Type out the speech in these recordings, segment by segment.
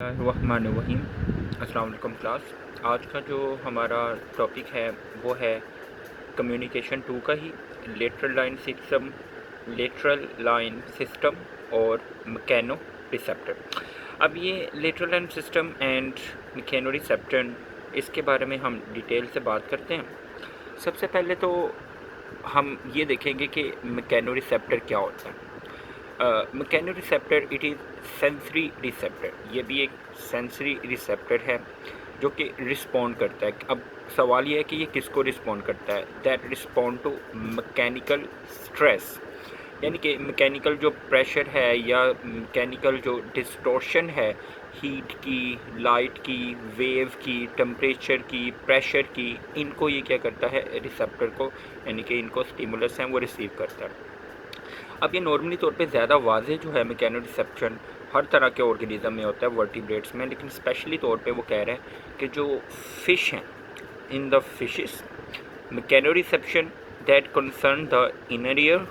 रहमानिर्रहीम। अस्सलाम वालेकुम क्लास। आज का जो हमारा टॉपिक है वो है कम्युनिकेशन 2 का ही लेटरल लाइन सिस्टम और मैकेनो रिसेप्टर। अब ये lateral line system and mechano receptor, इसके बारे में हम डिटेल से बात करते हैं। सबसे पहले तो हम ये देखेंगे कि मैकेनो रिसेप्टर क्या होता है। Mechano receptor it is sensory receptor, ये भी एक सेंसरी रिसेप्टर है जो कि रिस्पॉन्ड करता है। अब सवाल ये है कि ये किसको रिस्पॉन्ड करता है? That respond to mechanical stress, यानी कि मैकेनिकल जो प्रेशर है या मैकेनिकल जो डिस्टॉर्शन है, हीट की, लाइट की, वेव की, टेम्परेचर की, प्रेशर की, इनको ये क्या करता है? रिसेप्टर को, यानी कि इनको स्टिमुलस हैं वो रिसीव करता है। अब ये नॉर्मली तौर पे ज़्यादा वाज़ेह जो है मैकेनो रिसेप्शन हर तरह के ऑर्गेनिज्म में होता है, वर्टिब्रेट्स में, लेकिन स्पेशली तौर पे वो कह रहे हैं कि जो फ़िश हैं, in the fishes mechano reception that concern the inner ear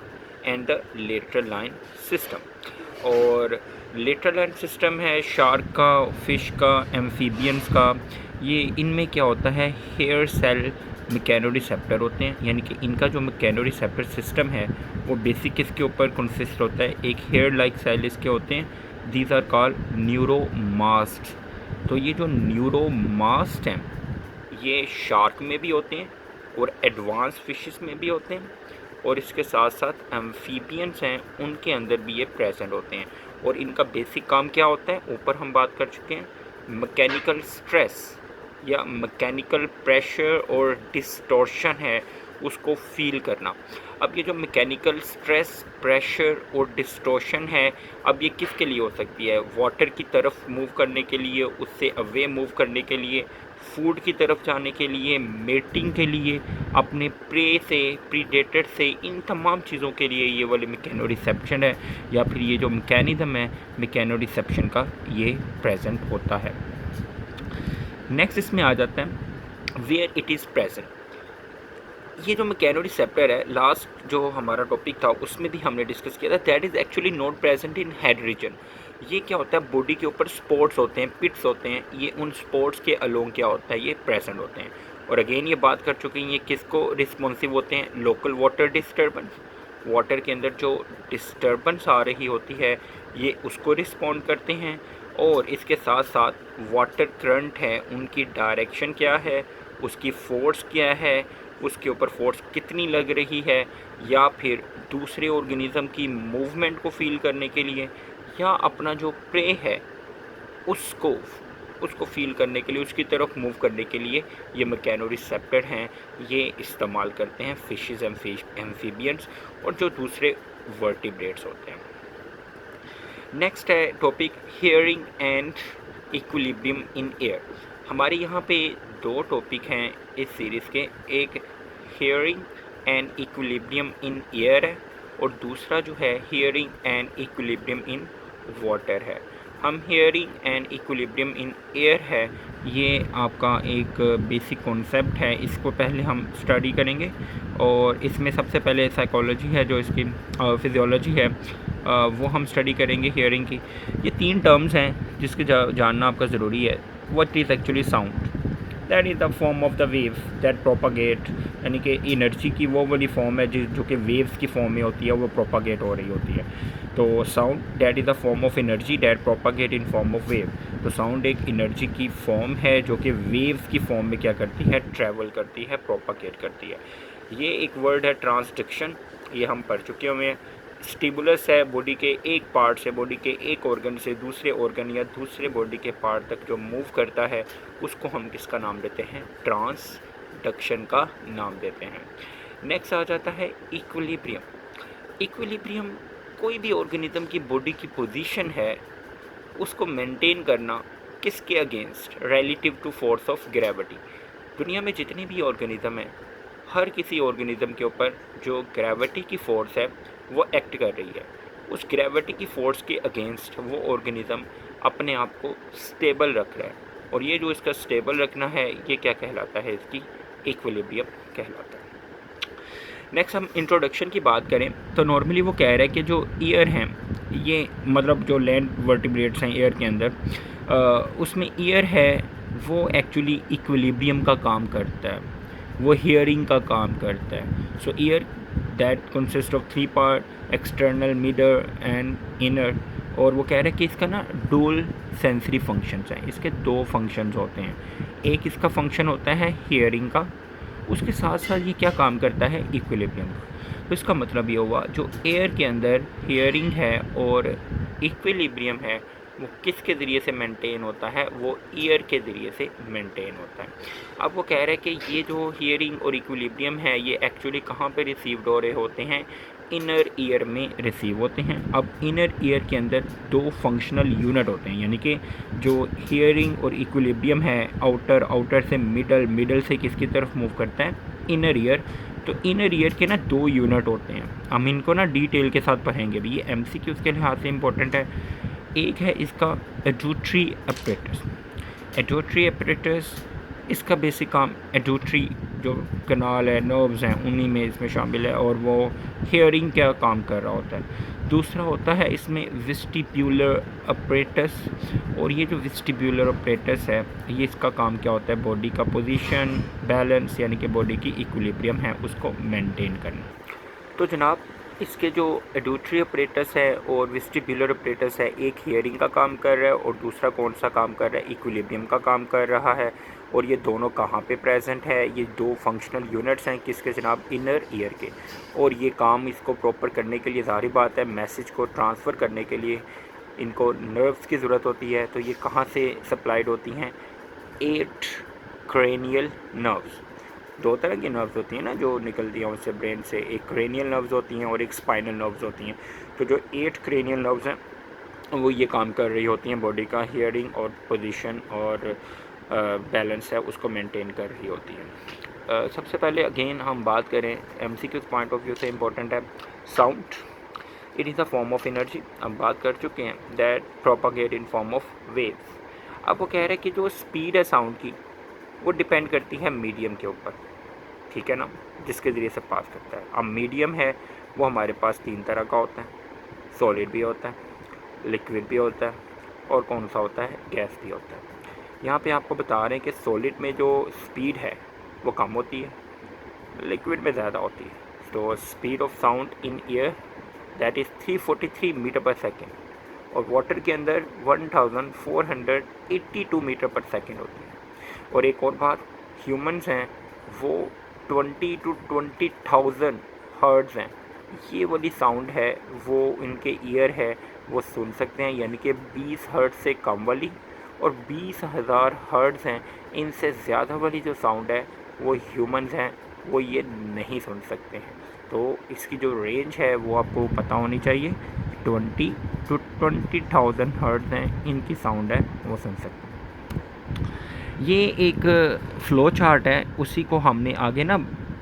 and the lateral line system. और लेटरल लाइन सिस्टम है शार्क का, फिश का, एम्फीबियंस का। ये इनमें क्या होता है? हेयर सेल मैकेनो रिसेप्टर होते हैं, यानी कि इनका जो मैकेनो रिसेप्टर सिस्टम है वो बेसिक किसके ऊपर कंसिस्ट होता है? एक हेयर लाइक सेल इसके होते हैं, दीज आर कॉल्ड न्यूरोमास्ट। तो ये जो न्यूरोमास्ट हैं ये शार्क में भी होते हैं और एडवांस फिशेस में भी होते हैं, और इसके साथ साथ एम्फीबियंस हैं उनके अंदर भी ये प्रेजेंट होते हैं। और इनका बेसिक काम क्या होता है? ऊपर हम बात कर चुके हैं, मैकेनिकल स्ट्रेस या मैकेनिकल प्रेशर और डिस्टॉर्शन है उसको फील करना। अब ये जो मैकेनिकल स्ट्रेस, प्रेशर और डिस्टॉर्शन है, अब ये किसके लिए हो सकती है? वाटर की तरफ मूव करने के लिए, उससे अवे मूव करने के लिए, फूड की तरफ जाने के लिए, मेटिंग के लिए, अपने प्रे से, प्रीडेटर से, इन तमाम चीज़ों के लिए ये वाली मैकेनो रिसेप्शन है, या फिर ये जो मैकेनिज़्म है मैकेनो रिसेप्शन का, ये प्रेजेंट होता है। नेक्स्ट इसमें आ जाता है वेयर इट इज़ प्रेजेंट। ये जो मैकेनो रिसेप्टर है, लास्ट जो हमारा टॉपिक था उसमें भी हमने डिस्कस किया था, that is actually not present in head region. ये क्या होता है? बॉडी के ऊपर स्पॉट्स होते हैं, पिट्स होते हैं, ये उन स्पॉट्स के अलोंग क्या होता है? ये प्रेजेंट होते हैं। और अगेन ये बात कर चुके हैं, ये किसको रिस्पॉन्सिव होते हैं? लोकल वाटर डिस्टर्बेंस, वाटर के अंदर जो डिस्टर्बेंस आ रही होती है ये उसको रिस्पॉन्ड करते हैं। और इसके साथ साथ वाटर करंट है, उनकी डायरेक्शन क्या है, उसकी फोर्स क्या है, उसके ऊपर फोर्स कितनी लग रही है, या फिर दूसरे ऑर्गेनिज्म की मूवमेंट को फील करने के लिए, या अपना जो प्रे है उसको फील करने के लिए, उसकी तरफ मूव करने के लिए ये मैकेनो रिसेप्टर हैं, ये इस्तेमाल करते हैं फिशेस, एम्फीबियंस और जो दूसरे वर्टिब्रेट्स होते हैं। नेक्स्ट है topic hearing and equilibrium in air. हमारे यहाँ पे दो टॉपिक हैं इस सीरीज़ के, एक hearing and equilibrium in air है और दूसरा जो है hearing and equilibrium in water है। हम hearing and equilibrium in air है, ये आपका एक बेसिक कॉन्सेप्ट है, इसको पहले हम स्टडी करेंगे। और इसमें सबसे पहले साइकोलॉजी है, जो इसकी फिजियोलॉजी है वो हम स्टडी करेंगे हियरिंग की। ये तीन टर्म्स हैं जिसके जानना आपका ज़रूरी है। What is actually sound? That is the form of the wave that propagate, यानी कि एनर्जी की वो वाली फॉर्म है जो कि वेव्स की फॉर्म में होती है, वो प्रोपागेट हो रही होती है। तो sound that is the form of energy that propagate in form of wave. तो साउंड एक एनर्जी की फॉर्म है जो कि वेव्स की फॉर्म में क्या करती है? ट्रैवल करती है, प्रोपागेट करती है। ये एक वर्ड है ट्रांसडक्शन, ये हम पढ़ चुके हुए हैं। स्टिमुलस है, बॉडी के एक पार्ट से, बॉडी के एक ऑर्गन से दूसरे ऑर्गन या दूसरे बॉडी के पार्ट तक जो मूव करता है उसको हम किसका नाम देते हैं? ट्रांसडक्शन का नाम देते हैं। नेक्स्ट आ जाता है इक्विलिब्रियम। इक्विलिब्रियम कोई भी ऑर्गेनिज्म की बॉडी की पोजीशन है उसको मेंटेन करना किसके against? Relative to force of gravity. दुनिया में जितने भी ऑर्गेनिज्म हैं, हर किसी ऑर्गेनिज्म के ऊपर जो ग्रेविटी की फोर्स है वो एक्ट कर रही है, उस ग्रेविटी की फोर्स के अगेंस्ट वो ऑर्गेनिज्म अपने आप को स्टेबल रख रहा है, और ये जो इसका स्टेबल रखना है ये क्या कहलाता है? इसकी इक्विलिब्रियम कहलाता है। नेक्स्ट हम इंट्रोडक्शन की बात करें तो नॉर्मली वो कह रहा है कि जो ईयर हैं ये मतलब जो लैंड वर्टिब्रेट्स हैं एयर के अंदर, उसमें ईयर है वो एक्चुअली इक्विलिब्रियम का काम करता है, वो हियरिंग का काम करता है। So ear that consist of 3 part, external, middle and inner. और वो कह रहे हैं कि इसका ना डुअल सेंसरी फंक्शंस हैं, इसके 2 फंक्शंस होते हैं। एक इसका फंक्शन होता है हियरिंग का, उसके साथ साथ ये क्या काम करता है, इक्विलिब्रियम का। तो इसका मतलब ये हुआ जो एयर के अंदर हियरिंग है और इक्विलिब्रियम है वो किसके ज़रिए से मेंटेन होता है, वो ईयर के ज़रिए से मेंटेन होता है। अब वो कह रहे हैं कि ये जो हियरिंग और इक्विलिब्रियम है ये एक्चुअली कहाँ पे रिसीव्ड हो रहे होते हैं, इनर ईयर में रिसीव होते हैं। अब इनर ईयर के अंदर 2 फंक्शनल यूनिट होते हैं, यानी कि जो हियरिंग और इक्विलिब्रियम है आउटर से मिडल से किसकी तरफ मूव करता है, इनर ईयर। तो इनर ईयर के ना 2 यूनिट होते हैं, हम इनको ना डिटेल के साथ पढ़ेंगे भी, ये एमसीक्यू के लिहाज से इम्पोर्टेंट है। एक है इसका एडोट्री अपरेटस। एडोट्री अपरेटस इसका बेसिक काम, एडोट्री जो कनाल है, नर्व्स हैं, उन्हीं में इसमें शामिल है और वो हियरिंग का काम कर रहा होता है। दूसरा होता है इसमें वेस्टिब्यूलर अपरेटस, और ये जो वेस्टिब्यूलर अपरेटस है ये इसका काम क्या होता है, बॉडी का पोजीशन, बैलेंस यानी कि बॉडी की इक्विलिब्रियम है उसको मेंटेन करना। तो जनाब इसके जो एडोट्री अपरेटस है और वेस्टिब्यूलर अपरेटस है, एक हियरिंग का काम कर रहा है और दूसरा कौन सा काम कर रहा है, इक्विलिब्रियम का काम कर रहा है। और ये दोनों कहाँ पे प्रेजेंट है, ये 2 फंक्शनल यूनिट्स हैं किसके जनाब, इनर ईयर के। और ये काम इसको प्रॉपर करने के लिए ज़ाहिर बात है मैसेज को ट्रांसफ़र करने के लिए इनको नर्व्स की ज़रूरत होती है। तो ये कहाँ से सप्लाइड होती हैं, 8 क्रेनियल नर्व्स। 2 तरह की नर्व्स होती हैं ना जो निकलती हैं उससे ब्रेन से, एक क्रेनियल नर्व्स होती हैं और एक स्पाइनल नर्व्स होती हैं। तो जो 8 क्रेनियल नर्व्स हैं वो ये काम कर रही होती हैं बॉडी का हियरिंग और पोजीशन और बैलेंस है उसको मेंटेन कर रही होती हैं। सबसे पहले अगेन हम बात करें एमसीक्यू पॉइंट ऑफ व्यू से इम्पोर्टेंट है sound. It is a form of energy, हम बात कर चुके हैं, that propagate in form of waves. अब वो कह रहे हैं कि जो स्पीड है साउंड की वो डिपेंड करती है मीडियम के ऊपर, ठीक है ना, जिसके ज़रिए से पास करता है। अब मीडियम है वो हमारे पास 3 तरह का होता है, सॉलिड भी होता है, लिक्विड भी होता है और कौन सा होता है, गैस भी होता है। यहाँ पे आपको बता रहे हैं कि सॉलिड में जो स्पीड है वो कम होती है, लिक्विड में ज़्यादा होती है। तो speed of sound in air that is 343 metre per second, और वाटर के अंदर 1482 मीटर पर सेकेंड होती है। और एक और बात, ह्यूमंस हैं वो 20 to 20,000 हर्ट्ज़ हैं, ये वाली साउंड है वो इनके ईयर है वो सुन सकते हैं, यानी कि 20 हर्ट्ज़ से कम वाली, और 20,000 हर्ट्ज़ हैं इनसे ज़्यादा वाली जो साउंड है वो ह्यूमंस हैं वो ये नहीं सुन सकते हैं। तो इसकी जो रेंज है वो आपको पता होनी चाहिए, 20 to 20,000 हर्ट्ज़ हैं इनकी साउंड है वो सुन सकते हैं। ये एक फ़्लो चार्ट है, उसी को हमने आगे ना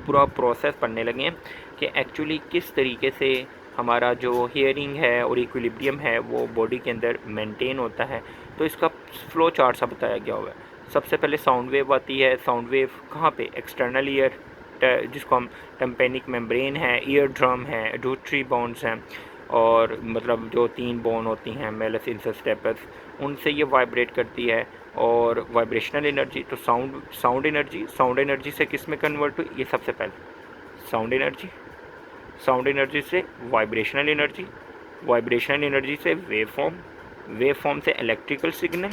पूरा प्रोसेस पढ़ने लगे हैं कि एक्चुअली किस तरीके से हमारा जो हियरिंग है और इक्विलिब्रियम है वो बॉडी के अंदर मेंटेन होता है। तो इसका फ़्लो चार्ट सा बताया गया हुआ है। सबसे पहले साउंड वेव आती है, साउंड वेव कहाँ पे, एक्सटर्नल ईयर जिसको हम टेम्पेनिक मेम्ब्रेन है, ईयर ड्रम है, एडोट्री बोन्स हैं, और मतलब जो 3 बोन होती हैं मेलस, इंसस, स्टेपस, उनसे ये वाइब्रेट करती है। और वाइब्रेशनल एनर्जी, तो साउंड एनर्जी से किस में कन्वर्ट हुई, ये सबसे पहले साउंड एनर्जी से वाइब्रेशनल एनर्जी से वेव फॉर्म से इलेक्ट्रिकल सिग्नल।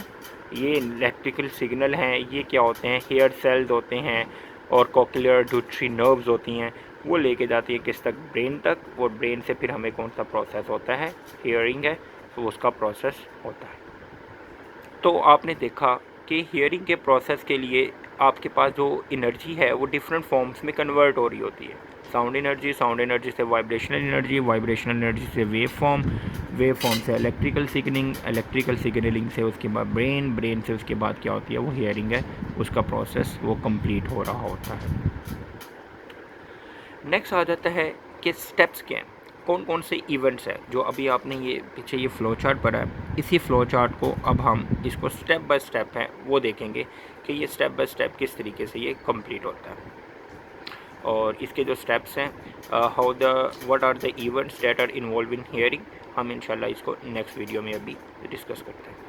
ये इलेक्ट्रिकल सिग्नल हैं ये क्या होते हैं, हेयर सेल्स होते हैं और कॉक्लियर एडोट्री नर्व्स होती हैं, वो लेके जाती है किस तक, ब्रेन तक, और ब्रेन से फिर हमें कौन सा प्रोसेस होता है, हियरिंग है, तो उसका प्रोसेस होता है। तो आपने देखा कि हियरिंग के प्रोसेस के लिए आपके पास जो एनर्जी है वो डिफरेंट फॉर्म्स में कन्वर्ट हो रही होती है। साउंड एनर्जी से वाइब्रेशनल एनर्जी से वेव फॉर्म से इलेक्ट्रिकल सिग्नलिंग से उसके बाद ब्रेन से उसके बाद क्या होती है, वो हियरिंग है, उसका प्रोसेस वो कंप्लीट हो रहा होता है। नेक्स्ट आ जाता है कि स्टेप्स क्या हैं, कौन कौन से इवेंट्स हैं। जो अभी आपने ये पीछे ये फ़्लो चार्ट पढ़ा है, इसी फ़्लो चार्ट को अब हम इसको स्टेप बाय स्टेप है वो देखेंगे कि ये स्टेप बाय स्टेप किस तरीके से ये कंप्लीट होता है। और इसके जो स्टेप्स हैं, what are the events that are involve in hearing, हम इंशाल्लाह इसको नेक्स्ट वीडियो में अभी डिस्कस करते हैं।